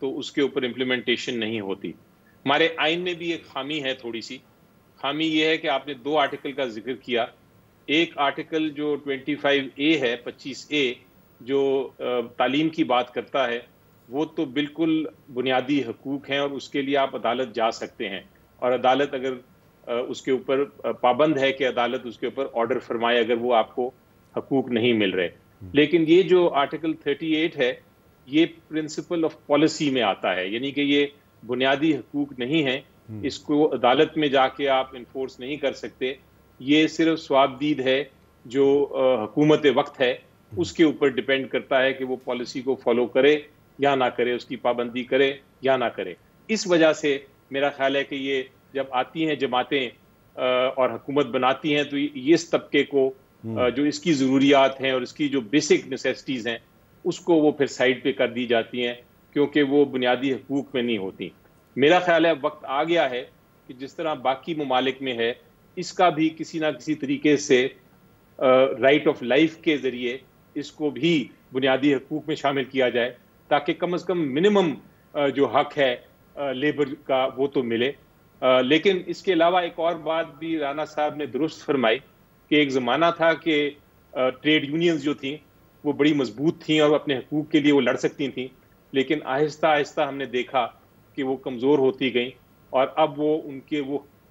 تو اس کے اوپر امپلیمنٹیشن نہیں ہوتی. ہمارے آئین میں بھی ایک خامی ہے, تھوڑی سی خامی یہ ہے کہ آپ نے 2 آرٹیکل کا ذکر کیا. ایک آرٹیکل جو 25A ہے, 25A, جو تعلیم کی بات کرتا ہے, وہ تو بالکل بنیادی حقوق ہیں اور اس کے لیے آپ عدالت جا سکتے ہیں, اور عدالت اگر اس کے اوپر پابند ہے کہ عدالت اس کے اوپر آرڈر فرمائے اگر وہ آپ کو حقوق نہیں مل رہے. لیکن یہ جو آرٹیکل 38 ہے یہ پرنسپل آف پالیسی میں آتا ہے, یعنی کہ یہ بنیادی حقوق نہیں ہیں, اس کو عدالت میں جا کے آپ انفورس نہیں کر سکتے. یہ صرف ثواب دید ہے جو حکومت وقت ہے اس کے اوپر ڈیپینڈ کرتا ہے کہ وہ پالیسی کو فالو کرے یا نہ کرے, اس کی پابندی کرے یا نہ کرے. اس وجہ سے میرا خیال ہے کہ یہ جب آتی ہیں جماعتیں اور حکومت بناتی ہیں تو یہ اس طبقے کو جو اس کی ضروریات ہیں اور اس کی جو بیسک نیسیسٹیز ہیں اس کو وہ پھر سائڈ پہ کر دی جاتی ہیں کیونکہ وہ بنیادی حقوق میں نہیں ہوتی. میرا خیال ہے وقت آ گیا ہے کہ جس طرح باقی ممالک میں ہے اس کا بھی کسی نہ کسی طریقے سے رائٹ آف لائف کے ذریعے اس کو بھی بنیادی حقوق میں شامل کیا جائے تاکہ کم از کم منیمم جو حق ہے لیبر کا وہ تو ملے. لیکن اس کے علاوہ ایک اور بات بھی رانا صاحب نے درست فرمائی کہ ایک زمانہ تھا کہ ٹریڈ یونینز جو تھیں وہ بڑی مضبوط تھیں اور اپنے حقوق کے لیے وہ لڑ سکتی تھیں, لیکن آہستہ آہستہ ہم نے دیکھا کہ وہ کمزور ہوتی گئیں اور اب وہ ان کے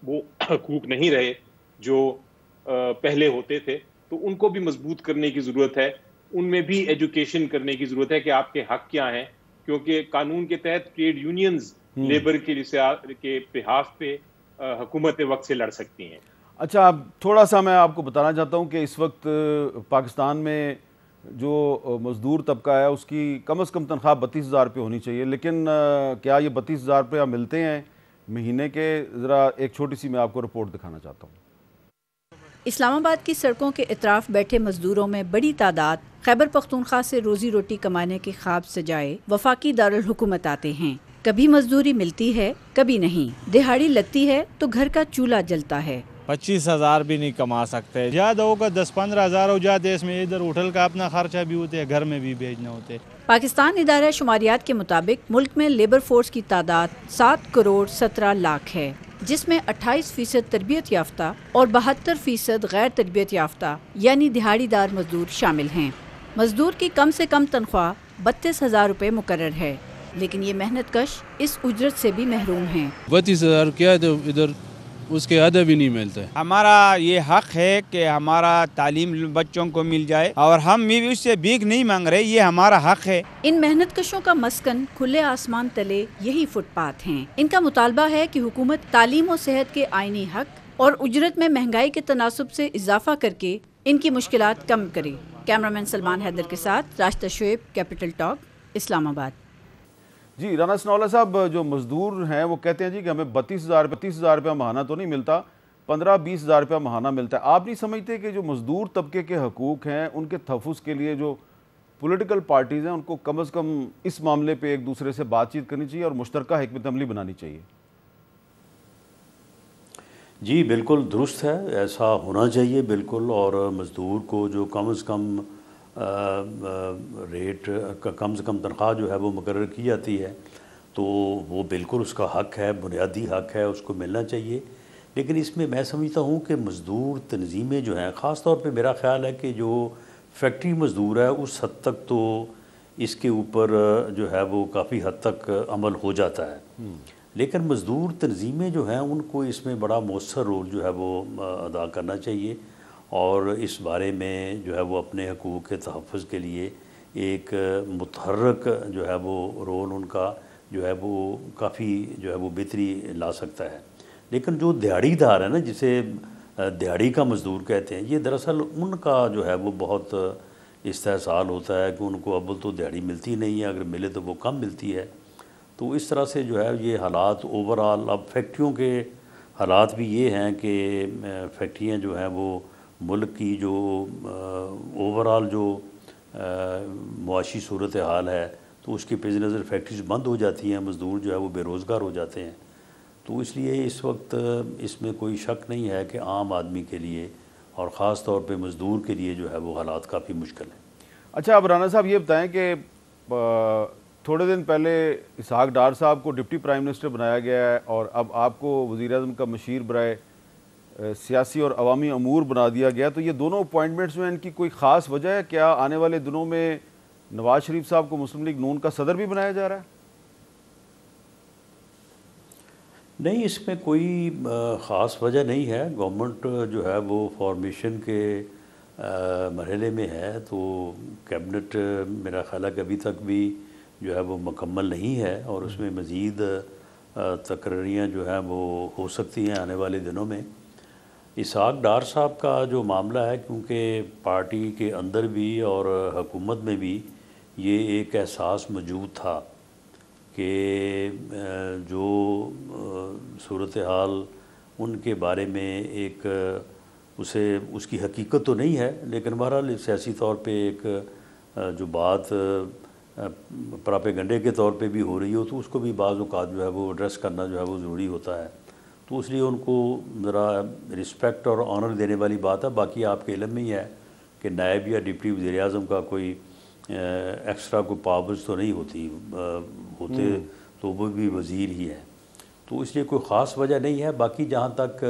وہ حقوق نہیں رہے جو پہلے ہوتے تھے. تو ان کو بھی مضبوط کرنے کی ضرورت ہے, ان میں بھی ایجوکیشن کرنے کی ضرورت ہے کہ آپ کے حق کیا ہیں, کیونکہ قانون کے تحت ٹریڈ یونینز لیبر کے بحاف پہ حکومت وقت سے لڑ سکتی ہیں. اچھا, اب تھوڑا سا میں آپ کو بتانا چاہتا ہوں کہ اس وقت پاکستان میں جو مزدور طبقہ ہے اس کی کم از کم تنخواہ 32,000 روپے ہونی چاہیے, لیکن کیا یہ 32,000 روپیہ ملتے ہیں مہینے کے؟ ذرا ایک چھوٹی سی میں آپ کو رپورٹ دکھانا چاہتا ہوں. اسلام آباد کی سڑکوں کے اطراف بیٹھے مزدوروں میں بڑی تعداد خیبر پختونخوا سے روزی روٹی کمانے کے خواب سجائے وفاقی دارالحکومت آتے ہیں. کبھی مزدوری ملتی ہے کبھی نہیں, دہاڑی لگتی ہے تو گھر کا چولہا جلتا ہے. 25,000 بھی نہیں کما سکتے, زیادہ ہوگا 10-15,000 ہو جاتے, اس میں ادھر ہوٹل کا اپنا خرچہ بھی ہوتے ہے, گھر میں بھی بھیجنا ہوتے. پاکستان ادارہ شماریات کے مطابق ملک میں لیبر فورس کی تعداد 7 کروڑ 17 لاکھ ہے, جس میں 28% تربیت یافتہ اور 72% غیر تربیت یافتہ یعنی دہاڑی دار مزدور شامل ہیں. مزدور کی کم سے کم تنخواہ 32,000 روپے مقرر ہے, لیکن یہ محنت کش اس اجرت سے بھی محروم ہیں. 32,000 کیا تو ادھر اس کے آدھا بھی نہیں ملتا ہے. ہمارا یہ حق ہے کہ ہمارا تعلیم بچوں کو مل جائے اور ہم بھی اس سے بھیک نہیں مانگ رہے, یہ ہمارا حق ہے. ان محنت کشوں کا مسکن کھلے آسمان تلے یہی فٹ پاتھ ہیں. ان کا مطالبہ ہے کہ حکومت تعلیم و صحت کے آئینی حق اور اجرت میں مہنگائی کے تناسب سے اضافہ کر کے ان کی مشکلات کم کرے. کیمرامین سلمان حیدر کے ساتھ راشدہ شعیب, کیپٹل ٹاک, اسلام آباد. جی رانا ثناءاللہ صاحب, جو مزدور ہیں وہ کہتے ہیں جی کہ ہمیں 32,000 روپیہ ماہانہ تو نہیں ملتا, 15-20,000 روپیہ ماہانہ ملتا ہے. آپ نہیں سمجھتے کہ جو مزدور طبقے کے حقوق ہیں ان کے تحفظ کے لیے جو پولیٹیکل پارٹیز ہیں ان کو کم از کم اس معاملے پہ ایک دوسرے سے بات چیت کرنی چاہیے اور مشترکہ حکمت عملی بنانی چاہیے؟ جی بالکل درست ہے, ایسا ہونا چاہیے بالکل. اور مزدور کو جو کم از کم ریٹ کم سے کم تنخواہ جو ہے وہ مقرر کی جاتی ہے تو وہ بالکل اس کا حق ہے, بنیادی حق ہے, اس کو ملنا چاہیے. لیکن اس میں میں سمجھتا ہوں کہ مزدور تنظیمیں جو ہیں, خاص طور پہ میرا خیال ہے کہ جو فیکٹری مزدور ہے اس حد تک تو اس کے اوپر جو ہے وہ کافی حد تک عمل ہو جاتا ہے. لیکن مزدور تنظیمیں جو ہیں ان کو اس میں بڑا مؤثر رول جو ہے وہ ادا کرنا چاہیے اور اس بارے میں جو ہے وہ اپنے حقوق کے تحفظ کے لیے ایک متحرک جو ہے وہ رول ان کا جو ہے وہ کافی جو ہے وہ بہتری لا سکتا ہے. لیکن جو دیہڑی دار ہے نا, جسے دیہڑی کا مزدور کہتے ہیں, یہ دراصل ان کا جو ہے وہ بہت استحصال ہوتا ہے کہ ان کو اول تو دیہڑی ملتی نہیں ہے, اگر ملے تو وہ کم ملتی ہے. تو اس طرح سے جو ہے یہ حالات اوورآل, اب فیکٹریوں کے حالات بھی یہ ہیں کہ فیکٹریاں جو ہیں وہ ملک کی جو اوورآل جو معاشی صورتحال ہے تو اس کے پیش نظر فیکٹریز بند ہو جاتی ہیں, مزدور جو ہے وہ بے روزگار ہو جاتے ہیں. تو اس لیے اس وقت اس میں کوئی شک نہیں ہے کہ عام آدمی کے لیے اور خاص طور پہ مزدور کے لیے جو ہے وہ حالات کافی مشکل ہیں. اچھا, اب رانا صاحب یہ بتائیں کہ تھوڑے دن پہلے اسحاق ڈار صاحب کو ڈپٹی پرائم منسٹر بنایا گیا ہے اور اب آپ کو وزیر اعظم کا مشیر برائے سیاسی اور عوامی امور بنا دیا گیا، تو یہ دونوں اپوائنٹمنٹس میں ان کی کوئی خاص وجہ ہے؟ کیا آنے والے دنوں میں نواز شریف صاحب کو مسلم لیگ نون کا صدر بھی بنایا جا رہا ہے؟ نہیں، اس میں کوئی خاص وجہ نہیں ہے. گورنمنٹ جو ہے وہ فارمیشن کے مرحلے میں ہے، تو کیبنٹ میرا خیال ہے کہ ابھی تک بھی جو ہے وہ مکمل نہیں ہے، اور اس میں مزید تقرریاں جو ہیں وہ ہو سکتی ہیں آنے والے دنوں میں. اسحاق ڈار صاحب کا جو معاملہ ہے، کیونکہ پارٹی کے اندر بھی اور حکومت میں بھی یہ ایک احساس موجود تھا کہ جو صورتحال ان کے بارے میں ایک اس کی حقیقت تو نہیں ہے، لیکن بہرحال سیاسی طور پہ ایک جو بات پراپیگنڈے کے طور پہ بھی ہو رہی ہو، تو اس کو بھی بعض اوقات جو ہے وہ ایڈریس کرنا جو ہے وہ ضروری ہوتا ہے. تو اس لیے ان کو ذرا رسپیکٹ اور آنر دینے والی بات ہے. باقی آپ کے علم میں ہی ہے کہ نائب یا ڈپٹی وزیر اعظم کا کوئی ایکسٹرا کوئی پاورز تو نہیں ہوتے تو وہ بھی وزیر ہی ہے، تو اس لیے کوئی خاص وجہ نہیں ہے. باقی جہاں تک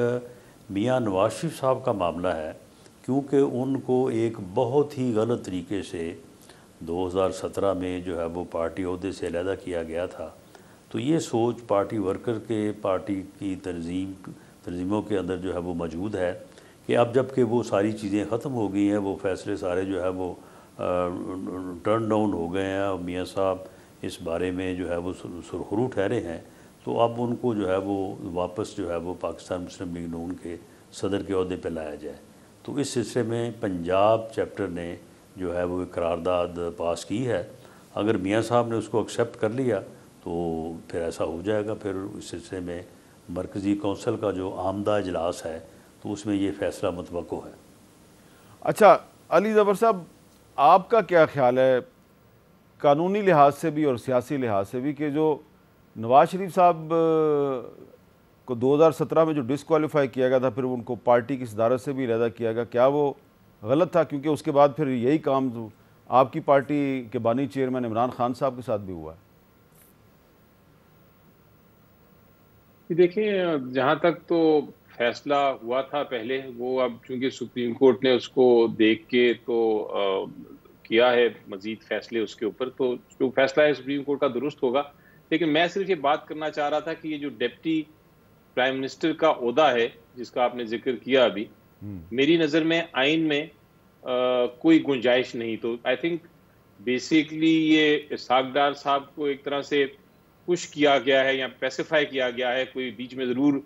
میاں نواز شریف صاحب کا معاملہ ہے، کیونکہ ان کو ایک بہت ہی غلط طریقے سے 2017 میں جو ہے وہ پارٹی عہدے سے علیحدہ کیا گیا تھا، تو یہ سوچ پارٹی ورکر کے پارٹی کی تنظیموں کے اندر جو ہے وہ موجود ہے کہ اب جب کہ وہ ساری چیزیں ختم ہو گئی ہیں، وہ فیصلے سارے جو ہے وہ ٹرن ڈاؤن ہو گئے ہیں، اور میاں صاحب اس بارے میں جو ہے وہ سرخرو ٹھہرے ہیں، تو اب ان کو جو ہے وہ واپس جو ہے وہ پاکستان مسلم لیگ نون کے صدر کے عہدے پہ لایا جائے. تو اس سلسلے میں پنجاب چیپٹر نے جو ہے وہ ایک قرارداد پاس کی ہے. اگر میاں صاحب نے اس کو ایکسیپٹ کر لیا تو پھر ایسا ہو جائے گا. پھر اس سلسلے میں مرکزی کونسل کا جو آمدہ اجلاس ہے تو اس میں یہ فیصلہ متوقع ہے. اچھا علی ظفر صاحب، آپ کا کیا خیال ہے قانونی لحاظ سے بھی اور سیاسی لحاظ سے بھی کہ جو نواز شریف صاحب کو 2017 میں جو ڈسکوالیفائی کیا گیا تھا، پھر ان کو پارٹی کی صدارت سے بھی علیحدہ کیا گیا، کیا وہ غلط تھا؟ کیونکہ اس کے بعد پھر یہی کام آپ کی پارٹی کے بانی چیئرمین عمران خان صاحب کے ساتھ بھی ہوا ہے. دیکھیں، جہاں تک تو فیصلہ ہوا تھا پہلے، وہ اب چونکہ سپریم کورٹ نے اس کو دیکھ کے تو کیا ہے مزید فیصلے اس کے اوپر، تو جو فیصلہ ہے سپریم کورٹ کا درست ہوگا. لیکن میں صرف یہ بات کرنا چاہ رہا تھا کہ یہ جو ڈپٹی پرائم منسٹر کا عہدہ ہے جس کا آپ نے ذکر کیا ابھی، میری نظر میں آئین میں کوئی گنجائش نہیں. تو آئی تھنک بیسیکلی یہ اسحاق ڈار صاحب کو ایک طرح سے پش کیا گیا ہے یا پیسیفائی کیا گیا ہے. کوئی بیچ میں ضرور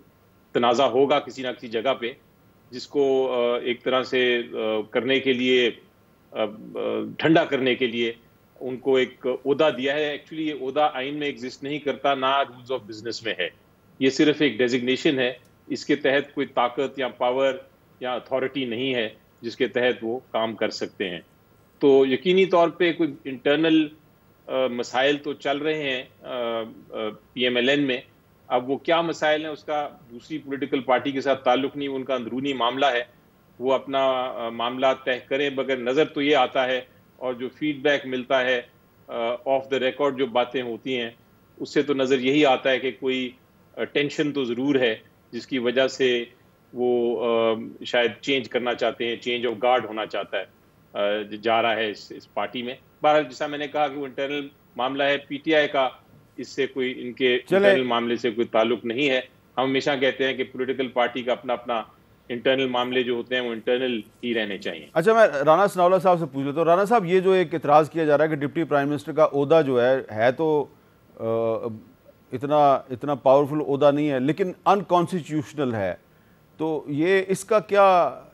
تنازع ہوگا کسی نہ کسی جگہ پہ، جس کو ایک طرح سے کرنے کے لیے، ٹھنڈا کرنے کے لیے ان کو ایک عہدہ دیا ہے. ایکچولی یہ عہدہ آئین میں ایگزسٹ نہیں کرتا، نہ رولز آف بزنس میں ہے. یہ صرف ایک ڈیزگنیشن ہے. اس کے تحت کوئی طاقت یا پاور یا اتھارٹی نہیں ہے جس کے تحت وہ کام کر سکتے ہیں. تو یقینی طور پہ کوئی انٹرنل مسائل تو چل رہے ہیں پی ایم ایل این میں. اب وہ کیا مسائل ہیں اس کا دوسری پولیٹیکل پارٹی کے ساتھ تعلق نہیں، ان کا اندرونی معاملہ ہے، وہ اپنا معاملات طے کریں. مگر نظر تو یہ آتا ہے، اور جو فیڈ بیک ملتا ہے آف دا ریکارڈ جو باتیں ہوتی ہیں، اس سے تو نظر یہی آتا ہے کہ کوئی ٹینشن تو ضرور ہے جس کی وجہ سے وہ شاید چینج کرنا چاہتے ہیں، چینج آف گارڈ ہونا چاہتا ہے، جا رہا ہے اس پارٹی میں. بہرحال جیسا میں نے کہا کہ وہ انٹرنل معاملہ ہے پی ٹی آئی کا، اس سے کوئی ان کے انٹرنل معاملے سے کوئی تعلق نہیں ہے. ہم ہمیشہ کہتے ہیں کہ پولیٹیکل پارٹی کا اپنا اپنا انٹرنل معاملے جو ہوتے ہیں وہ انٹرنل ہی رہنے چاہیے. اچھا میں رانا ثناءاللہ صاحب سے پوچھ لیتا ہوں. رانا صاحب، یہ جو ایک اعتراض کیا جا رہا ہے کہ ڈپٹی پرائم منسٹر کا عہدہ جو ہے تو اتنا پاورفل عہدہ نہیں ہے، لیکن ان کانسٹیٹیوشنل ہے، تو یہ اس کا کیا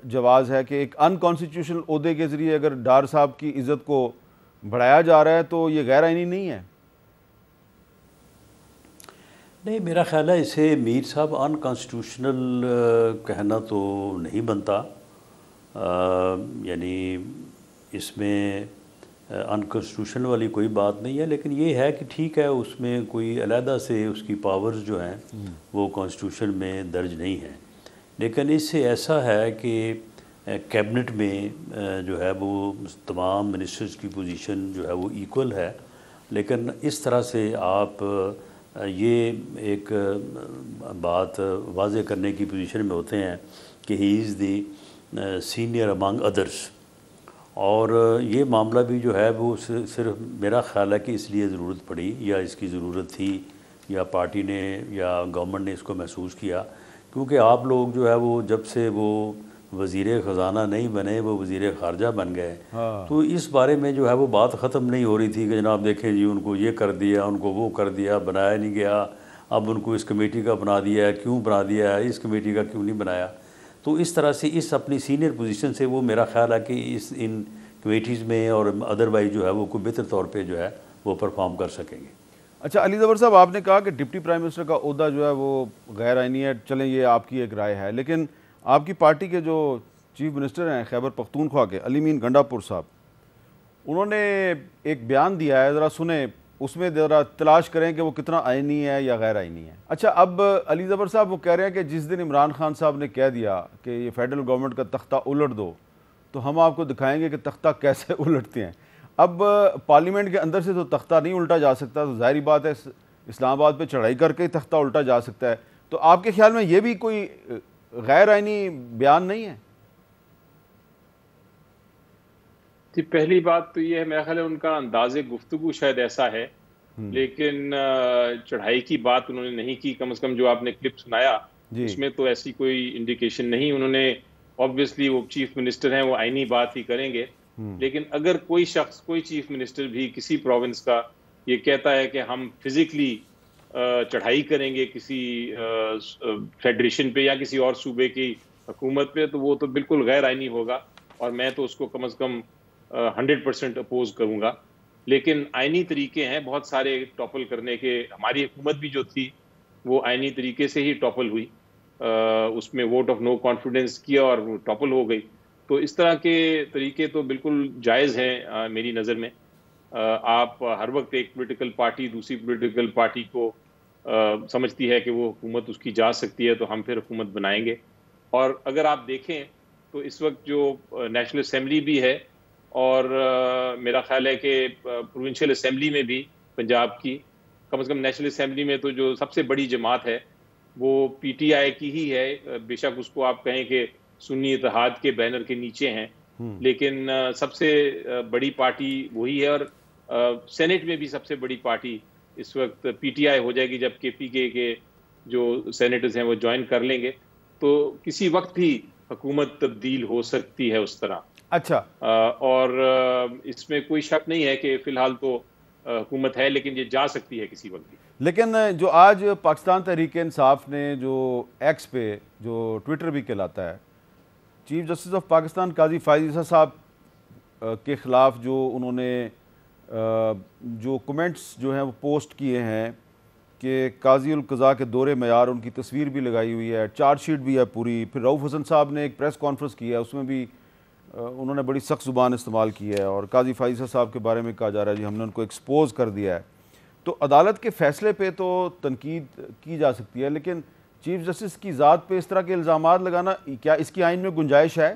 جواز ہے کہ ایک ان کانسٹیٹیوشنل عہدے کے ذریعے اگر ڈار صاحب کی عزت کو بڑھایا جا رہا ہے تو یہ غیر آئینی نہیں ہے؟ نہیں، میرا خیال ہے اسے میر صاحب ان کانسٹیٹیوشنل کہنا تو نہیں بنتا. یعنی اس میں ان کانسٹیٹیوشنل والی کوئی بات نہیں ہے، لیکن یہ ہے کہ ٹھیک ہے اس میں کوئی علیحدہ سے اس کی پاورز جو ہیں وہ کانسٹیٹیوشن میں درج نہیں ہیں. لیکن اس سے ایسا ہے کہ کیبنٹ میں جو ہے وہ تمام منسٹرز کی پوزیشن جو ہے وہ ایکول ہے، لیکن اس طرح سے آپ یہ ایک بات واضح کرنے کی پوزیشن میں ہوتے ہیں کہ ہی از دی سینئر امانگ ادرس، اور یہ معاملہ بھی جو ہے وہ صرف میرا خیال ہے کہ اس لیے ضرورت پڑی یا اس کی ضرورت تھی یا پارٹی نے یا گورنمنٹ نے اس کو محسوس کیا، کیونکہ آپ لوگ جو ہے وہ جب سے وہ وزیر خزانہ نہیں بنے وہ وزیر خارجہ بن گئے، تو اس بارے میں جو ہے وہ بات ختم نہیں ہو رہی تھی کہ جناب دیکھیں جی ان کو یہ کر دیا، ان کو وہ کر دیا، بنایا نہیں گیا، اب ان کو اس کمیٹی کا بنا دیا ہے، کیوں بنا دیا ہے، اس کمیٹی کا کیوں نہیں بنایا۔ تو اس طرح سے اس اپنی سینئر پوزیشن سے وہ میرا خیال ہے کہ ان کمیٹیز میں اور ادروائز جو ہے وہ کوئی بہتر طور پہ جو ہے وہ پرفارم کر سکیں گے۔ اچھا علی زفر صاحب، آپ نے کہا کہ ڈپٹی پرائم منسٹر کا عہدہ جو ہے وہ غیر آئینی ہے، چلیں یہ آپ کی ایک رائے ہے، لیکن آپ کی پارٹی کے جو چیف منسٹر ہیں خیبر پختونخوا کے علی مین گنڈا پور صاحب، انہوں نے ایک بیان دیا ہے، ذرا سنیں، اس میں ذرا تلاش کریں کہ وہ کتنا آئینی ہے یا غیر آئینی ہے۔ اچھا اب علی زفر صاحب وہ کہہ رہے ہیں کہ جس دن عمران خان صاحب نے کہہ دیا کہ یہ فیڈرل گورنمنٹ کا تختہ الٹ دو تو ہم آپ کو دکھائیں گے کہ تختہ کیسے الٹتے ہیں۔ اب پارلیمنٹ کے اندر سے تو تختہ نہیں الٹا جا سکتا، تو ظاہری بات ہے اسلام آباد پہ چڑھائی کر کے ہی تختہ الٹا جا سکتا ہے، تو آپ کے خیال میں یہ بھی کوئی غیر آئینی بیان نہیں ہے؟ جی پہلی بات تو یہ ہے، میرا خیال ہے ان کا انداز گفتگو شاید ایسا ہے، لیکن چڑھائی کی بات انہوں نے نہیں کی، کم از کم جو آپ نے کلپ سنایا اس میں تو ایسی کوئی انڈیکیشن نہیں۔ انہوں نے آبویسلی وہ چیف منسٹر ہیں، وہ آئینی بات ہی کریں گے، لیکن اگر کوئی شخص، کوئی چیف منسٹر بھی کسی پروونس کا یہ کہتا ہے کہ ہم فزیکلی چڑھائی کریں گے کسی فیڈریشن پہ یا کسی اور صوبے کی حکومت پہ، تو وہ تو بالکل غیر آئینی ہوگا، اور میں تو اس کو کم از کم 100% اپوز کروں گا۔ لیکن آئینی طریقے ہیں بہت سارے ٹاپل کرنے کے، ہماری حکومت بھی جو تھی وہ آئینی طریقے سے ہی ٹاپل ہوئی، اس میں ووٹ آف نو کانفیڈنس کیا اور وہ ٹاپل ہو گئی، تو اس طرح کے طریقے تو بالکل جائز ہیں میری نظر میں۔ آپ ہر وقت ایک پولیٹیکل پارٹی دوسری پولیٹیکل پارٹی کو سمجھتی ہے کہ وہ حکومت اس کی جا سکتی ہے تو ہم پھر حکومت بنائیں گے، اور اگر آپ دیکھیں تو اس وقت جو نیشنل اسمبلی بھی ہے اور میرا خیال ہے کہ پروونشل اسمبلی میں بھی پنجاب کی، کم از کم نیشنل اسمبلی میں تو جو سب سے بڑی جماعت ہے وہ پی ٹی آئی کی ہی ہے، بے شک اس کو آپ کہیں کہ سنی اتحاد کے بینر کے نیچے ہیں، لیکن سب سے بڑی پارٹی وہی ہے، اور سینٹ میں بھی سب سے بڑی پارٹی اس وقت پی ٹی آئی ہو جائے گی، جبکہ پی کے جو سینیٹرز ہیں وہ جوائن کر لیں گے، تو کسی وقت بھی حکومت تبدیل ہو سکتی ہے اس طرح۔ اچھا، اور اس میں کوئی شک نہیں ہے کہ فی الحال تو حکومت ہے، لیکن یہ جا سکتی ہے کسی وقت بھی۔ لیکن جو آج پاکستان تحریک انصاف نے جو ایکس پہ جو ٹویٹر بھی کہلاتا ہے، چیف جسٹس آف پاکستان قاضی فائز عیسیٰ صاحب کے خلاف جو انہوں نے جو کمنٹس جو ہیں وہ پوسٹ کیے ہیں کہ قاضی القضاء کے دور معیار، ان کی تصویر بھی لگائی ہوئی ہے، چارج شیٹ بھی ہے پوری، پھر رؤف حسن صاحب نے ایک پریس کانفرنس کی ہے، اس میں بھی انہوں نے بڑی سخت زبان استعمال کی ہے، اور قاضی فائز عیسیٰ صاحب کے بارے میں کہا جا رہا ہے جی ہم نے ان کو ایکسپوز کر دیا ہے۔ تو عدالت کے فیصلے پہ تو تنقید کی جا سکتی ہے، لیکن چیف جسٹس کی ذات پہ اس طرح کے الزامات لگانا، کیا اس کی آئین میں گنجائش ہے؟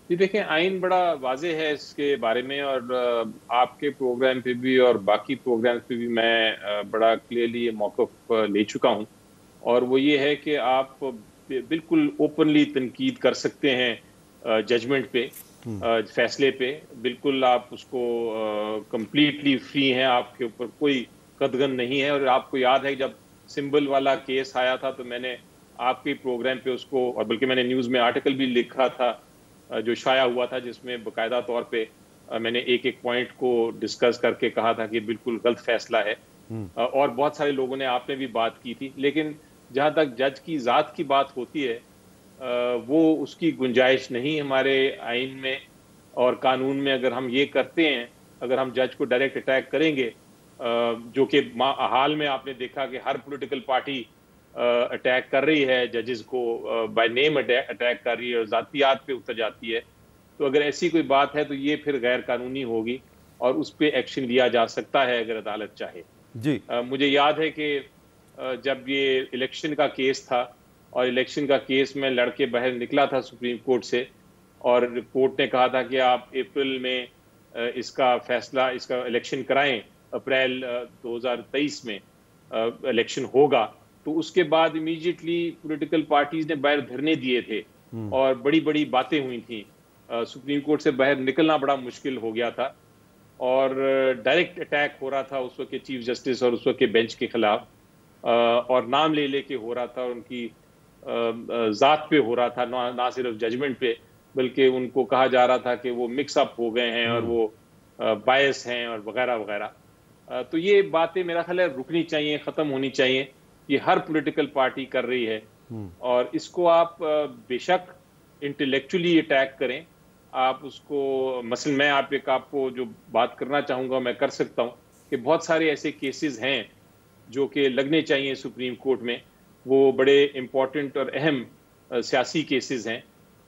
جی دیکھیں، آئین بڑا واضح ہے اس کے بارے میں، اور آپ کے پروگرام پہ بھی اور باقی پروگرامز پہ بھی میں بڑا کلیئرلی یہ موقف لے چکا ہوں، اور وہ یہ ہے کہ آپ بالکل اوپنلی تنقید کر سکتے ہیں ججمنٹ پہ، فیصلے پہ، بالکل آپ اس کو کمپلیٹلی فری ہیں، آپ کے اوپر کوئی قدغن نہیں ہے۔ اور آپ کو یاد ہے جب سمبل والا کیس آیا تھا تو میں نے آپ کے پروگرام پہ اس کو، اور بلکہ میں نے نیوز میں آرٹیکل بھی لکھا تھا جو شائع ہوا تھا، جس میں باقاعدہ طور پہ میں نے ایک ایک پوائنٹ کو ڈسکس کر کے کہا تھا کہ بالکل غلط فیصلہ ہے، اور بہت سارے لوگوں نے، آپ نے بھی بات کی تھی۔ لیکن جہاں تک جج کی ذات کی بات ہوتی ہے، وہ اس کی گنجائش نہیں ہمارے آئین میں اور قانون میں۔ اگر ہم یہ کرتے ہیں، اگر ہم جج کو ڈائریکٹ اٹیک کریں گے، جو کہ حال میں آپ نے دیکھا کہ ہر پولیٹیکل پارٹی اٹیک کر رہی ہے، ججز کو بائی نیم اٹیک کر رہی ہے اور ذاتیات پہ اتر جاتی ہے، تو اگر ایسی کوئی بات ہے تو یہ پھر غیر قانونی ہوگی، اور اس پہ ایکشن لیا جا سکتا ہے اگر عدالت چاہے۔ جی مجھے یاد ہے کہ جب یہ الیکشن کا کیس تھا، اور الیکشن کا کیس میں لڑ کے باہر نکلا تھا سپریم کورٹ سے، اور کورٹ نے کہا تھا کہ آپ اپریل میں اس کا فیصلہ، اس کا الیکشن کرائیں، اپریل 2023 میں الیکشن ہوگا، تو اس کے بعد امیڈیٹلی پولیٹیکل پارٹیز نے باہر دھرنے دیے تھے اور بڑی بڑی باتیں ہوئی تھیں. سپریم کورٹ سے باہر نکلنا بڑا مشکل ہو گیا تھا اور ڈائریکٹ اٹیک ہو رہا تھا اس وقت کے چیف جسٹس اور اس وقت کے بینچ کے خلاف، اور نام لے کے ہو رہا تھا، ان کی ذات پہ ہو رہا تھا، نہ صرف ججمنٹ پہ، بلکہ ان کو کہا جا رہا تھا کہ وہ مکس اپ ہو گئے ہیں اور وہ بائس ہیں اور وغیرہ وغیرہ. تو یہ باتیں میرا خیال ہے رکنی چاہیے، ختم ہونی چاہیے. یہ ہر پولیٹیکل پارٹی کر رہی ہے اور اس کو آپ بے شک انٹلیکچولی اٹیک کریں، آپ اس کو، مثلا میں آپ کو جو بات کرنا چاہوں گا میں کر سکتا ہوں کہ بہت سارے ایسے کیسز ہیں جو کہ لگنے چاہیے سپریم کورٹ میں، وہ بڑے امپورٹنٹ اور اہم سیاسی کیسز ہیں،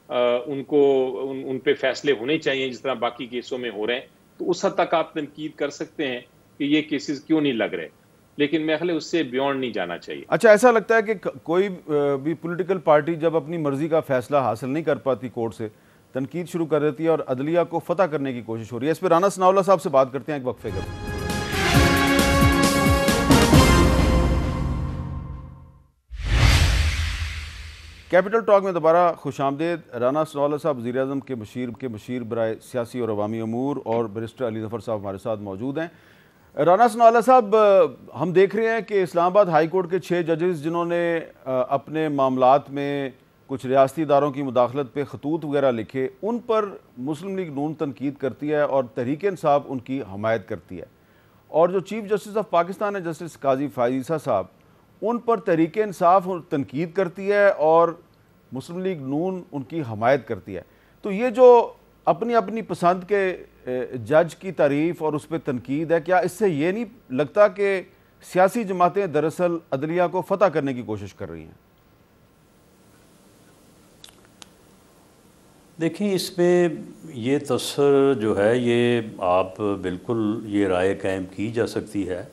ان پہ فیصلے ہونے چاہیے جس طرح باقی کیسوں میں ہو رہے ہیں. تو اس حد تک آپ تنقید کر سکتے ہیں کہ یہ کیسز کیوں نہیں لگ رہے، لیکن میرے خیال ہے اس سے بیونڈ نہیں جانا چاہیے. اچھا، ایسا لگتا ہے کہ کوئی بھی پولیٹیکل پارٹی جب اپنی مرضی کا فیصلہ حاصل نہیں کر پاتی کورٹ سے، تنقید شروع کر دیتی ہے اور عدلیہ کو فتح کرنے کی کوشش ہو رہی ہے. اس پہ رانا ثناءاللہ صاحب سے بات کرتے ہیں ایک وقفے کے. کیپٹل ٹاک میں دوبارہ خوش آمدید. رانا ثناءاللہ صاحب وزیر اعظم کے مشیر برائے سیاسی اور عوامی امور، اور بیرسٹر علی ظفر صاحب ہمارے ساتھ موجود ہیں. رانا ثناءاللہ صاحب، ہم دیکھ رہے ہیں کہ اسلام آباد ہائی کورٹ کے 6 ججز جنہوں نے اپنے معاملات میں کچھ ریاستی اداروں کی مداخلت پہ خطوط وغیرہ لکھے، ان پر مسلم لیگ نون تنقید کرتی ہے اور تحریک انصاف ان کی حمایت کرتی ہے. اور جو چیف جسٹس آف پاکستان ہے جسٹس قاضی فائز عیسیٰ صاحب، ان پر تحریک انصاف تنقید کرتی ہے اور مسلم لیگ نون ان کی حمایت کرتی ہے. تو یہ جو اپنی اپنی پسند کے جج کی تعریف اور اس پہ تنقید ہے، کیا اس سے یہ نہیں لگتا کہ سیاسی جماعتیں دراصل عدلیہ کو فتح کرنے کی کوشش کر رہی ہیں؟ دیکھیں، اس میں یہ تصور جو ہے، یہ آپ بالکل یہ رائے قائم کی جا سکتی ہے.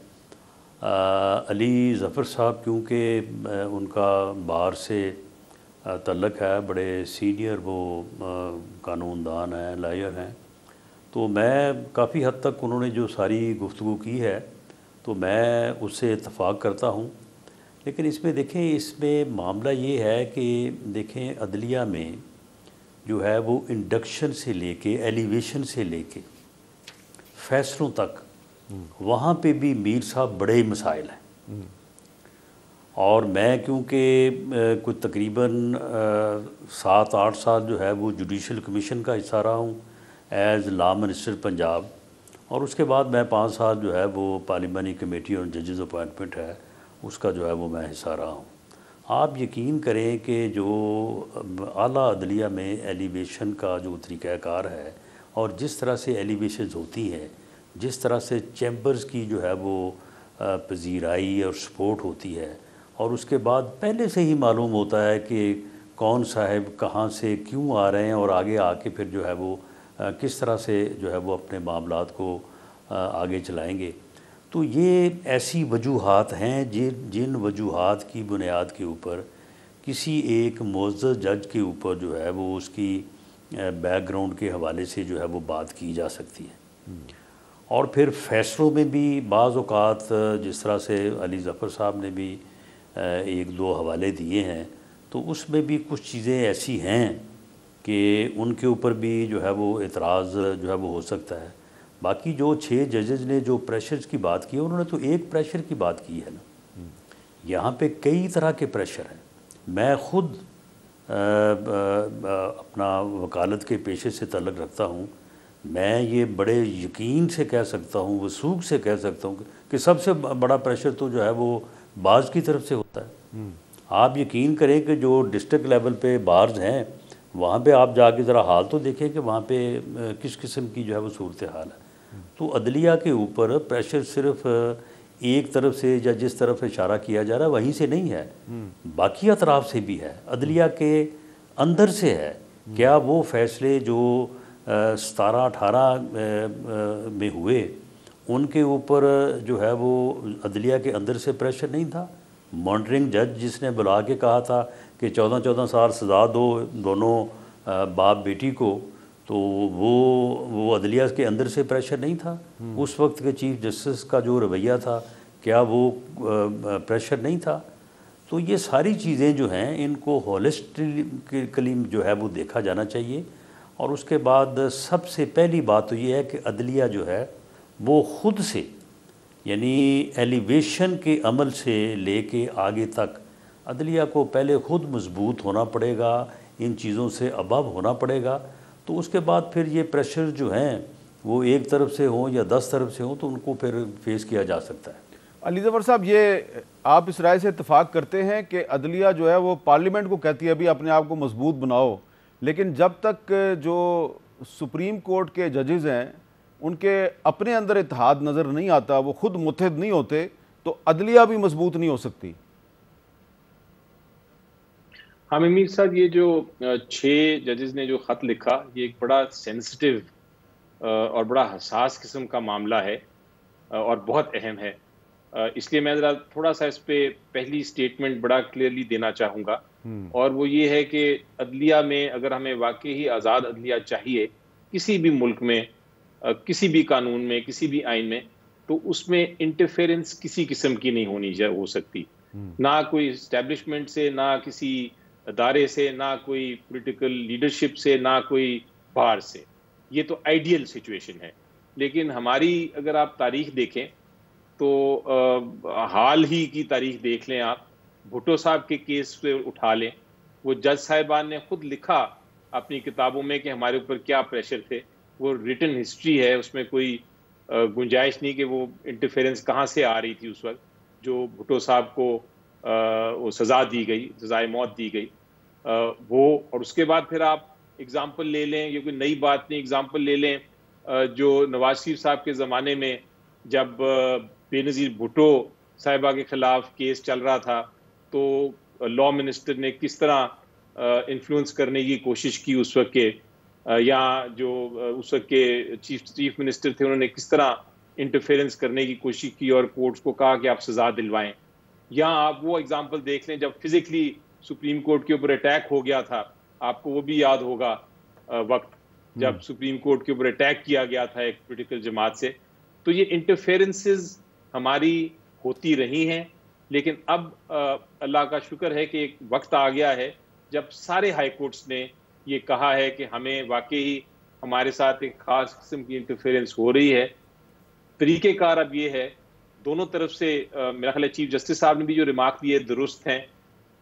علی ظفر صاحب کیونکہ ان کا بار سے تعلق ہے، بڑے سینئر وہ قانون دان ہیں، لائر ہیں، تو میں کافی حد تک انہوں نے جو ساری گفتگو کی ہے تو میں اس سے اتفاق کرتا ہوں. لیکن اس میں دیکھیں، اس میں معاملہ یہ ہے کہ دیکھیں عدلیہ میں جو ہے وہ انڈکشن سے لے کے ایلیویشن سے لے کے فیصلوں تک وہاں پہ بھی میر صاحب بڑے مسائل ہیں. اور میں کیونکہ کچھ تقریباً 7-8 سال جو ہے وہ جوڈیشل کمیشن کا حصہ رہا ہوں ایز لا منسٹر پنجاب، اور اس کے بعد میں 5 سال جو ہے وہ پارلیمانی کمیٹی اور ججز اپوائنٹمنٹ ہے اس کا جو ہے وہ میں حصہ رہا ہوں. آپ یقین کریں کہ جو اعلیٰ عدلیہ میں ایلیویشن کا جو طریقہ کار ہے اور جس طرح سے ایلیویشنز ہوتی ہیں، جس طرح سے چیمبرز کی جو ہے وہ پذیرائی اور سپورٹ ہوتی ہے، اور اس کے بعد پہلے سے ہی معلوم ہوتا ہے کہ کون صاحب کہاں سے کیوں آ رہے ہیں اور آگے آ کے پھر جو ہے وہ کس طرح سے جو ہے وہ اپنے معاملات کو آگے چلائیں گے. تو یہ ایسی وجوہات ہیں جن وجوہات کی بنیاد کے اوپر کسی ایک معزز جج کے اوپر جو ہے وہ اس کی بیک گراؤنڈ کے حوالے سے جو ہے وہ بات کی جا سکتی ہے. اور پھر فیصلوں میں بھی بعض اوقات جس طرح سے علی ظفر صاحب نے بھی 1-2 حوالے دیے ہیں، تو اس میں بھی کچھ چیزیں ایسی ہیں کہ ان کے اوپر بھی جو ہے وہ اعتراض جو ہے وہ ہو سکتا ہے. باقی جو 6 ججز نے جو پریشرز کی بات کی، انہوں نے تو ایک پریشر کی بات کی ہے نا. یہاں پہ کئی طرح کے پریشر ہیں. میں خود اپنا وکالت کے پیشے سے تعلق رکھتا ہوں. میں یہ بڑے یقین سے کہہ سکتا ہوں، وثوق سے کہہ سکتا ہوں کہ سب سے بڑا پریشر تو جو ہے وہ بارز کی طرف سے ہوتا ہے. آپ یقین کریں کہ جو ڈسٹرکٹ لیول پہ بارز ہیں وہاں پہ آپ جا کے ذرا حال تو دیکھیں کہ وہاں پہ کس قسم کی جو ہے وہ صورتحال ہے. تو عدلیہ کے اوپر پریشر صرف ایک طرف سے یا جس طرف اشارہ کیا جا رہا ہے وہیں سے نہیں ہے، باقی اطراف سے بھی ہے، عدلیہ کے اندر سے ہے. کیا وہ فیصلے جو 17-18 میں ہوئے ان کے اوپر جو ہے وہ عدلیہ کے اندر سے پریشر نہیں تھا؟ مانیٹرنگ جج جس نے بلا کے کہا تھا کہ 14 سال سزا دو دونوں باپ بیٹی کو، تو وہ عدلیہ کے اندر سے پریشر نہیں تھا؟ اس وقت کے چیف جسٹس کا جو رویہ تھا کیا وہ پریشر نہیں تھا؟ تو یہ ساری چیزیں جو ہیں ان کو ہولسٹیکلی جو ہے وہ دیکھا جانا چاہیے. اور اس کے بعد سب سے پہلی بات تو یہ ہے کہ عدلیہ جو ہے وہ خود سے یعنی ایلیویشن کے عمل سے لے کے آگے تک عدلیہ کو پہلے خود مضبوط ہونا پڑے گا، ان چیزوں سے ابو ہونا پڑے گا. تو اس کے بعد پھر یہ پریشر جو ہیں وہ ایک طرف سے ہوں یا 10 طرف سے ہوں تو ان کو پھر فیس کیا جا سکتا ہے. علی ظفر صاحب، یہ آپ اس رائے سے اتفاق کرتے ہیں کہ عدلیہ جو ہے وہ پارلیمنٹ کو کہتی ہے ابھی اپنے آپ کو مضبوط بناؤ، لیکن جب تک جو سپریم کورٹ کے ججز ہیں ان کے اپنے اندر اتحاد نظر نہیں آتا، وہ خود متحد نہیں ہوتے، تو عدلیہ بھی مضبوط نہیں ہو سکتی؟ ہاں امیر صاحب، یہ جو 6 ججز نے جو خط لکھا یہ ایک بڑا سینسٹیو اور بڑا حساس قسم کا معاملہ ہے اور بہت اہم ہے. اس لیے میں ذرا تھوڑا سا اس پہ پہلی سٹیٹمنٹ بڑا کلیئرلی دینا چاہوں گا، اور وہ یہ ہے کہ عدلیہ میں اگر ہمیں واقعی آزاد عدلیہ چاہیے کسی بھی ملک میں، کسی بھی قانون میں، کسی بھی آئین میں، تو اس میں انٹرفیرنس کسی قسم کی نہیں ہونی ہو سکتی، نہ کوئی اسٹیبلشمنٹ سے، نہ کسی ادارے سے، نہ کوئی پولیٹیکل لیڈرشپ سے، نہ کوئی بار سے. یہ تو آئیڈیل سچویشن ہے. لیکن ہماری اگر آپ تاریخ دیکھیں تو حال ہی کی تاریخ دیکھ لیں، آپ بھٹو صاحب کے کیس پہ اٹھا لیں، وہ جج صاحبان نے خود لکھا اپنی کتابوں میں کہ ہمارے اوپر کیا پریشر تھے. وہ ریٹن ہسٹری ہے، اس میں کوئی گنجائش نہیں کہ وہ انٹرفیرنس کہاں سے آ رہی تھی اس وقت جو بھٹو صاحب کو وہ سزا دی گئی، سزائے موت دی گئی. وہ اور اس کے بعد پھر آپ اگزامپل لے لیں، یہ کوئی نئی بات نہیں، اگزامپل لے لیں جو نواز شریف صاحب کے زمانے میں جب بے نظیر بھٹو صاحبہ کے خلاف کیس چل رہا تھا تو لا منسٹر نے کس طرح انفلوئنس کرنے کی کوشش کی اس وقت کے، یا جو اس وقت کے چیف منسٹر تھے انہوں نے کس طرح انٹرفیرنس کرنے کی کوشش کی اور کورٹس کو کہا کہ آپ سزا دلوائیں. یا آپ وہ اگزامپل دیکھ لیں جب فزیکلی سپریم کورٹ کے اوپر اٹیک ہو گیا تھا، آپ کو وہ بھی یاد ہوگا وقت جب سپریم کورٹ کے اوپر اٹیک کیا گیا تھا ایک پولیٹیکل جماعت سے. تو یہ انٹرفیرنسز ہماری ہوتی رہی ہیں، لیکن اب اللہ کا شکر ہے کہ ایک وقت آ گیا ہے جب سارے ہائی کورٹس نے یہ کہا ہے کہ ہمیں واقعی ہمارے ساتھ ایک خاص قسم کی انٹرفیرنس ہو رہی ہے. طریقہ کار اب یہ ہے دونوں طرف سے، میرا خیال ہے چیف جسٹس صاحب نے بھی جو ریمارک دیے درست ہیں.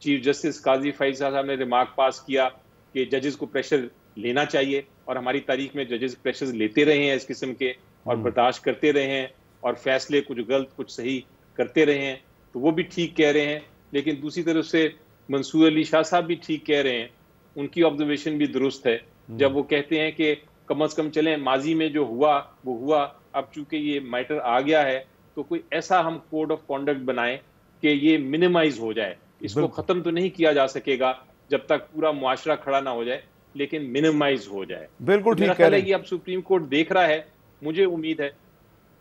چیف جسٹس قاضی فائز صاحب نے ریمارک پاس کیا کہ ججز کو پریشر لینا چاہیے، اور ہماری تاریخ میں ججز پریشر لیتے رہے ہیں اس قسم کے اور برداشت کرتے رہے ہیں اور فیصلے کچھ غلط کچھ صحیح کرتے رہے ہیں، تو وہ بھی ٹھیک کہہ رہے ہیں. لیکن دوسری طرف سے منصور علی شاہ صاحب بھی ٹھیک کہہ رہے ہیں، ان کی آبزرویشن بھی درست ہے جب وہ کہتے ہیں کہ کم از کم چلیں ماضی میں جو ہوا وہ ہوا، اب چونکہ یہ میٹر آ گیا ہے تو کوئی ایسا ہم کوڈ آف کانڈکٹ بنائیں کہ یہ منیمائز ہو جائے. اس کو ختم تو نہیں کیا جا سکے گا جب تک پورا معاشرہ کھڑا نہ ہو جائے، لیکن منیمائز ہو جائے. بالکل ٹھیک کہہ رہے ہیں. کہ اب سپریم کورٹ دیکھ رہا ہے، مجھے امید ہے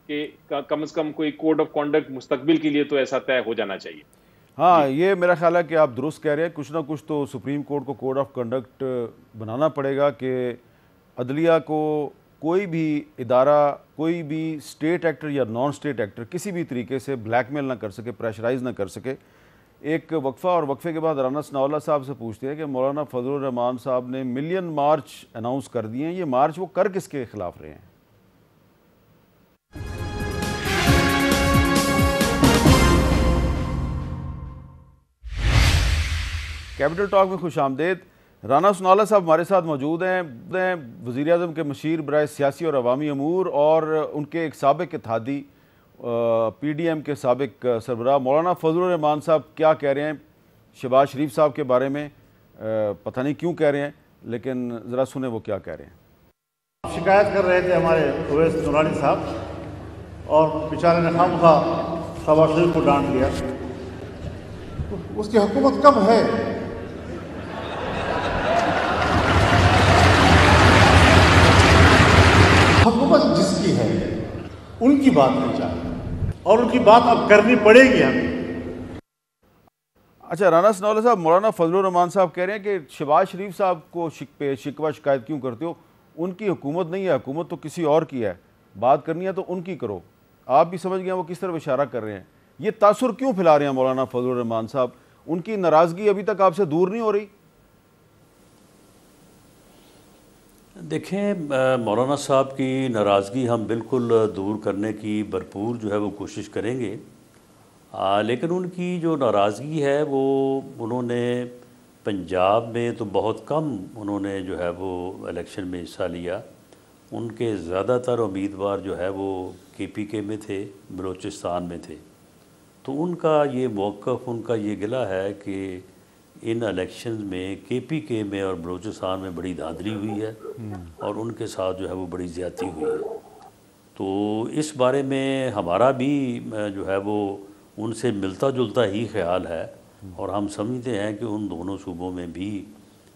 کہ کم از کم کوئی کوڈ آف کانڈکٹ مستقبل کے لیے تو ایسا طے ہو جانا چاہیے. ہاں یہ میرا خیال ہے کہ آپ درست کہہ رہے ہیں، کچھ نہ کچھ تو سپریم کورٹ کو کوڈ آف کنڈکٹ بنانا پڑے گا کہ عدلیہ کو کوئی بھی ادارہ، کوئی بھی اسٹیٹ ایکٹر یا نان اسٹیٹ ایکٹر کسی بھی طریقے سے بلیک میل نہ کر سکے، پریشرائز نہ کر سکے. ایک وقفہ، اور وقفے کے بعد رانا ثناءاللہ صاحب سے پوچھتے ہیں کہ مولانا فضل الرحمان صاحب نے ملین مارچ اناؤنس کر دیے ہیں، یہ مارچ وہ کر کس کے خلاف رہے ہیں؟ کیپٹل ٹاک میں خوش آمدید. رانا ثناءاللہ صاحب ہمارے ساتھ موجود ہیں، وزیر اعظم کے مشیر برائے سیاسی اور عوامی امور، اور ان کے ایک سابق اتحادی پی ڈی ایم کے سابق سربراہ مولانا فضل الرحمان صاحب کیا کہہ رہے ہیں شہباز شریف صاحب کے بارے میں. پتہ نہیں کیوں کہہ رہے ہیں، لیکن ذرا سنیں وہ کیا کہہ رہے ہیں. شکایت کر رہے تھے ہمارے اویس نورانی صاحب، اور بیچارے نے خواہ شہباز شریف کو ڈانٹ دیا. اس کی حکومت کب ہے؟ حکومت جس کی ہے ان کی بات نہیں چاہیے، اور ان کی بات اب کرنی پڑے گی ہمیں. اچھا رانا ثناءاللہ صاحب، مولانا فضل الرحمان صاحب کہہ رہے ہیں کہ شہباز شریف صاحب کو شکوہ شکایت کیوں کرتے ہو، ان کی حکومت نہیں ہے, حکومت تو کسی اور کی ہے, بات کرنی ہے تو ان کی کرو. آپ بھی سمجھ گئے وہ کس طرف اشارہ کر رہے ہیں. یہ تاثر کیوں پھیلا رہے ہیں مولانا فضل الرحمان صاحب؟ ان کی ناراضگی ابھی تک آپ سے دور نہیں ہو رہی؟ دیکھیں مولانا صاحب کی ناراضگی ہم بالکل دور کرنے کی بھرپور جو ہے وہ کوشش کریں گے, لیکن ان کی جو ناراضگی ہے وہ انہوں نے پنجاب میں تو بہت کم انہوں نے جو ہے وہ الیکشن میں حصہ لیا. ان کے زیادہ تر امیدوار جو ہے وہ KPK میں تھے, بلوچستان میں تھے. تو ان کا یہ موقف, ان کا یہ گلہ ہے کہ ان الیکشنز میں KPK میں اور بلوچستان میں بڑی دھاندلی ہوئی ہے اور ان کے ساتھ جو ہے وہ بڑی زیادتی ہوئی ہے. تو اس بارے میں ہمارا بھی جو ہے وہ ان سے ملتا جلتا ہی خیال ہے, اور ہم سمجھتے ہیں کہ ان دونوں صوبوں میں بھی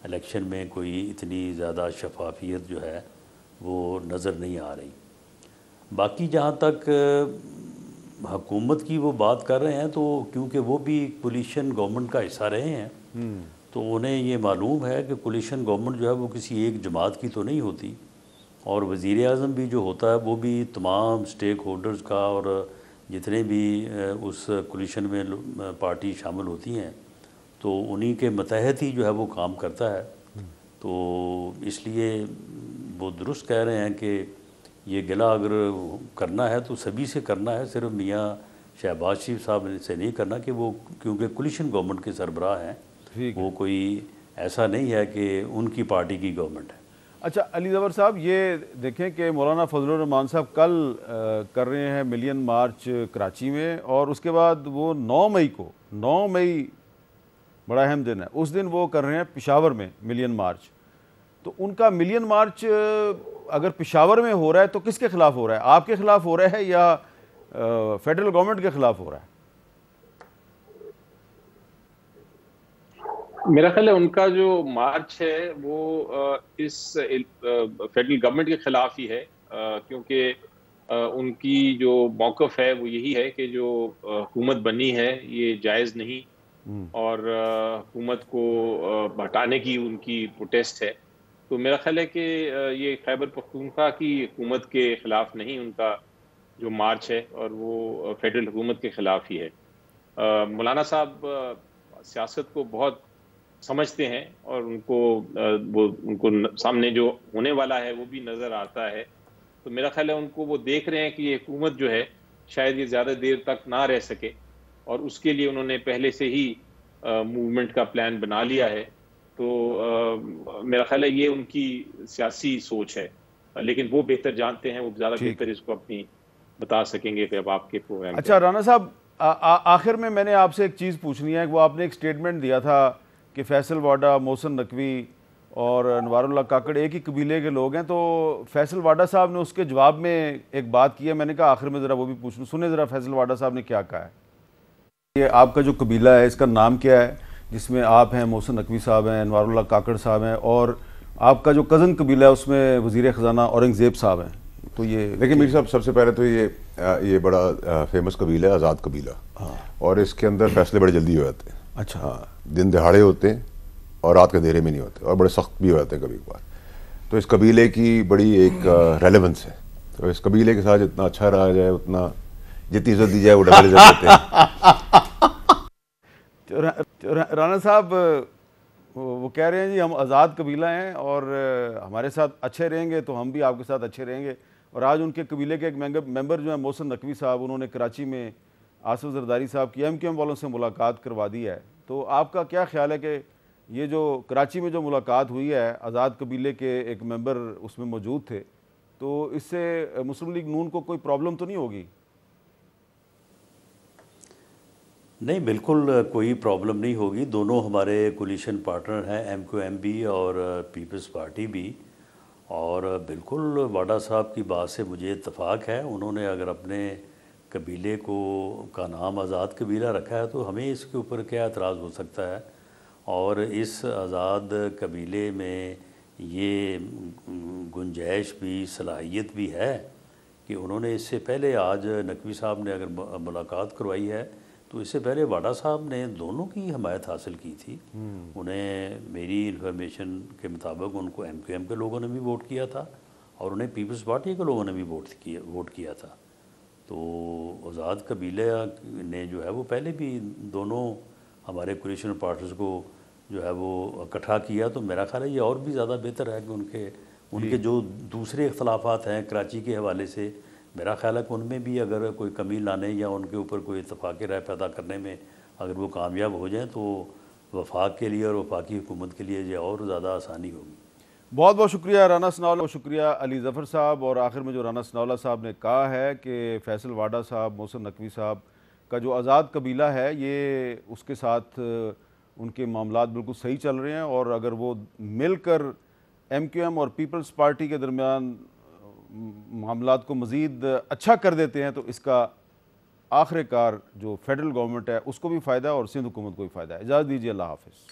الیکشن میں کوئی اتنی زیادہ شفافیت جو ہے وہ نظر نہیں آ رہی. باقی جہاں تک حکومت کی وہ بات کر رہے ہیں تو کیونکہ وہ بھی کولیشن گورنمنٹ کا حصہ رہے ہیں تو انہیں یہ معلوم ہے کہ کولیشن گورنمنٹ جو ہے وہ کسی ایک جماعت کی تو نہیں ہوتی, اور وزیر اعظم بھی جو ہوتا ہے وہ بھی تمام سٹیک ہولڈرز کا اور جتنے بھی اس کولیشن میں پارٹی شامل ہوتی ہیں تو انہی کے متحد ہی جو ہے وہ کام کرتا ہے. تو اس لیے وہ درست کہہ رہے ہیں کہ یہ گلہ اگر کرنا ہے تو سبھی سے کرنا ہے, صرف میاں شہباز شریف صاحب سے نہیں کرنا, کہ وہ کیونکہ کولیشن گورنمنٹ کے سربراہ ہیں, وہ کوئی ایسا نہیں ہے کہ ان کی پارٹی کی گورنمنٹ ہے. اچھا علی زفر صاحب, یہ دیکھیں کہ مولانا فضل الرحمان صاحب کل کر رہے ہیں ملین مارچ کراچی میں, اور اس کے بعد وہ 9 مئی بڑا اہم دن ہے, اس دن وہ کر رہے ہیں پشاور میں ملین مارچ. تو ان کا ملین مارچ اگر پشاور میں ہو رہا ہے تو کس کے خلاف ہو رہا ہے؟ آپ کے خلاف ہو رہا ہے یا فیڈرل گورنمنٹ کے خلاف ہو رہا ہے؟ میرا خیال ہے ان کا جو مارچ ہے وہ اس فیڈرل گورنمنٹ کے خلاف ہی ہے, کیونکہ ان کی جو موقف ہے وہ یہی ہے کہ جو حکومت بنی ہے یہ جائز نہیں, اور حکومت کو ہٹانے کی ان کی پروٹیسٹ ہے. تو میرا خیال ہے کہ یہ خیبر پختونخوا کی حکومت کے خلاف نہیں ان کا جو مارچ ہے, اور وہ فیڈرل حکومت کے خلاف ہی ہے. مولانا صاحب سیاست کو بہت سمجھتے ہیں اور ان کو سامنے جو ہونے والا ہے وہ بھی نظر آتا ہے. تو میرا خیال ہے ان کو وہ دیکھ رہے ہیں کہ یہ حکومت جو ہے شاید یہ زیادہ دیر تک نہ رہ سکے, اور اس کے لیے انہوں نے پہلے سے ہی موومنٹ کا پلان بنا لیا ہے. تو میرا خیال ہے یہ ان کی سیاسی سوچ ہے, لیکن وہ بہتر جانتے ہیں, وہ زیادہ بہتر اس کو اپنی بتا سکیں گے کہ اب آپ کے پروگرام. اچھا رانا صاحب, آخر میں نے آپ سے ایک چیز پوچھنی ہے. وہ آپ نے ایک سٹیٹمنٹ دیا تھا کہ فیصل واڈا, محسن نقوی اور انوار اللہ کاکڑ ایک ہی قبیلے کے لوگ ہیں. تو فیصل واڈا صاحب نے اس کے جواب میں ایک بات کی ہے, میں نے کہا آخر میں ذرا وہ بھی پوچھ لوں. سنیں ذرا فیصل واڈا صاحب نے کیا کہا ہے. یہ آپ کا جو قبیلہ ہے اس کا نام کیا ہے, جس میں آپ ہیں, محسن نقوی صاحب ہیں, انوار اللہ کاکڑ صاحب ہیں, اور آپ کا جو کزن قبیلہ ہے اس میں وزیر خزانہ اورنگزیب صاحب ہیں. تو یہ لیکن میر صاحب سب سے پہلے تو یہ بڑا فیمس قبیلہ ہے, آزاد قبیلہ, اور اس کے اندر فیصلے بڑے جلدی ہو جاتے ہیں. اچھا. ہاں, دن دہاڑے ہوتے ہیں اور رات کے اندھیرے میں نہیں ہوتے, اور بڑے سخت بھی ہو جاتے ہیں کبھی کبھار. تو اس قبیلے کی بڑی ایک ریلیونس ہے. تو اس قبیلے کے ساتھ جتنا اچھا رہا جائے, اتنا جتنی عزت دی جائے وہ ڈبل عزت دیتے ہیں. رانا صاحب وہ کہہ رہے ہیں جی ہم آزاد قبیلہ ہیں اور ہمارے ساتھ اچھے رہیں گے تو ہم بھی آپ کے ساتھ اچھے رہیں گے. اور آج ان کے قبیلے کے ایک ممبر جو ہیں محسن نقوی صاحب, انہوں نے کراچی میں آصف زرداری صاحب کی MQM والوں سے ملاقات کروا دی ہے. تو آپ کا کیا خیال ہے کہ یہ جو کراچی میں جو ملاقات ہوئی ہے, آزاد قبیلے کے ایک ممبر اس میں موجود تھے, تو اس سے مسلم لیگ نون کو کوئی پرابلم تو نہیں ہوگی؟ نہیں, بالکل کوئی پرابلم نہیں ہوگی. دونوں ہمارے کولیشن پارٹنر ہیں, MQM بھی اور پیپلز پارٹی بھی, اور بالکل واڈا صاحب کی بات سے مجھے اتفاق ہے. انہوں نے اگر اپنے قبیلے کا نام آزاد قبیلہ رکھا ہے تو ہمیں اس کے اوپر کیا اعتراض ہو سکتا ہے. اور اس آزاد قبیلے میں یہ گنجائش بھی, صلاحیت بھی ہے کہ انہوں نے اس سے پہلے, آج نقوی صاحب نے اگر ملاقات کروائی ہے تو اس سے پہلے واڈا صاحب نے دونوں کی حمایت حاصل کی تھی. انہیں میری انفارمیشن کے مطابق ان کو MQM کے لوگوں نے بھی ووٹ کیا تھا اور انہیں پیپلز پارٹی کے لوگوں نے بھی ووٹ کیا تھا. تو آزاد قبیلہ نے جو ہے وہ پہلے بھی دونوں ہمارے کولیشن پارٹنرز کو جو ہے وہ اکٹھا کیا. تو میرا خیال ہے یہ اور بھی زیادہ بہتر ہے کہ ان کے جو دوسرے اختلافات ہیں کراچی کے حوالے سے، میرا خیال ہے کہ ان میں بھی اگر کوئی کمی لانے یا ان کے اوپر کوئی اتفاق رائے پیدا کرنے میں اگر وہ کامیاب ہو جائیں تو وفاق کے لیے اور وفاقی حکومت کے لیے یہ اور زیادہ آسانی ہوگی. بہت بہت شکریہ رانا ثناءاللہ، بہت شکریہ علی ظفر صاحب. اور آخر میں جو رانا ثناءاللہ صاحب نے کہا ہے کہ فیصل واڈا صاحب، محسن نقوی صاحب کا جو آزاد قبیلہ ہے یہ اس کے ساتھ ان کے معاملات بالکل صحیح چل رہے ہیں، اور اگر وہ مل کر ایم کیو ایم اور پیپلز پارٹی کے درمیان معاملات کو مزید اچھا کر دیتے ہیں تو اس کا آخر کار جو فیڈرل گورنمنٹ ہے اس کو بھی فائدہ ہے اور سندھ حکومت کو بھی فائدہ ہے. اجازت دیجیے، اللہ حافظ.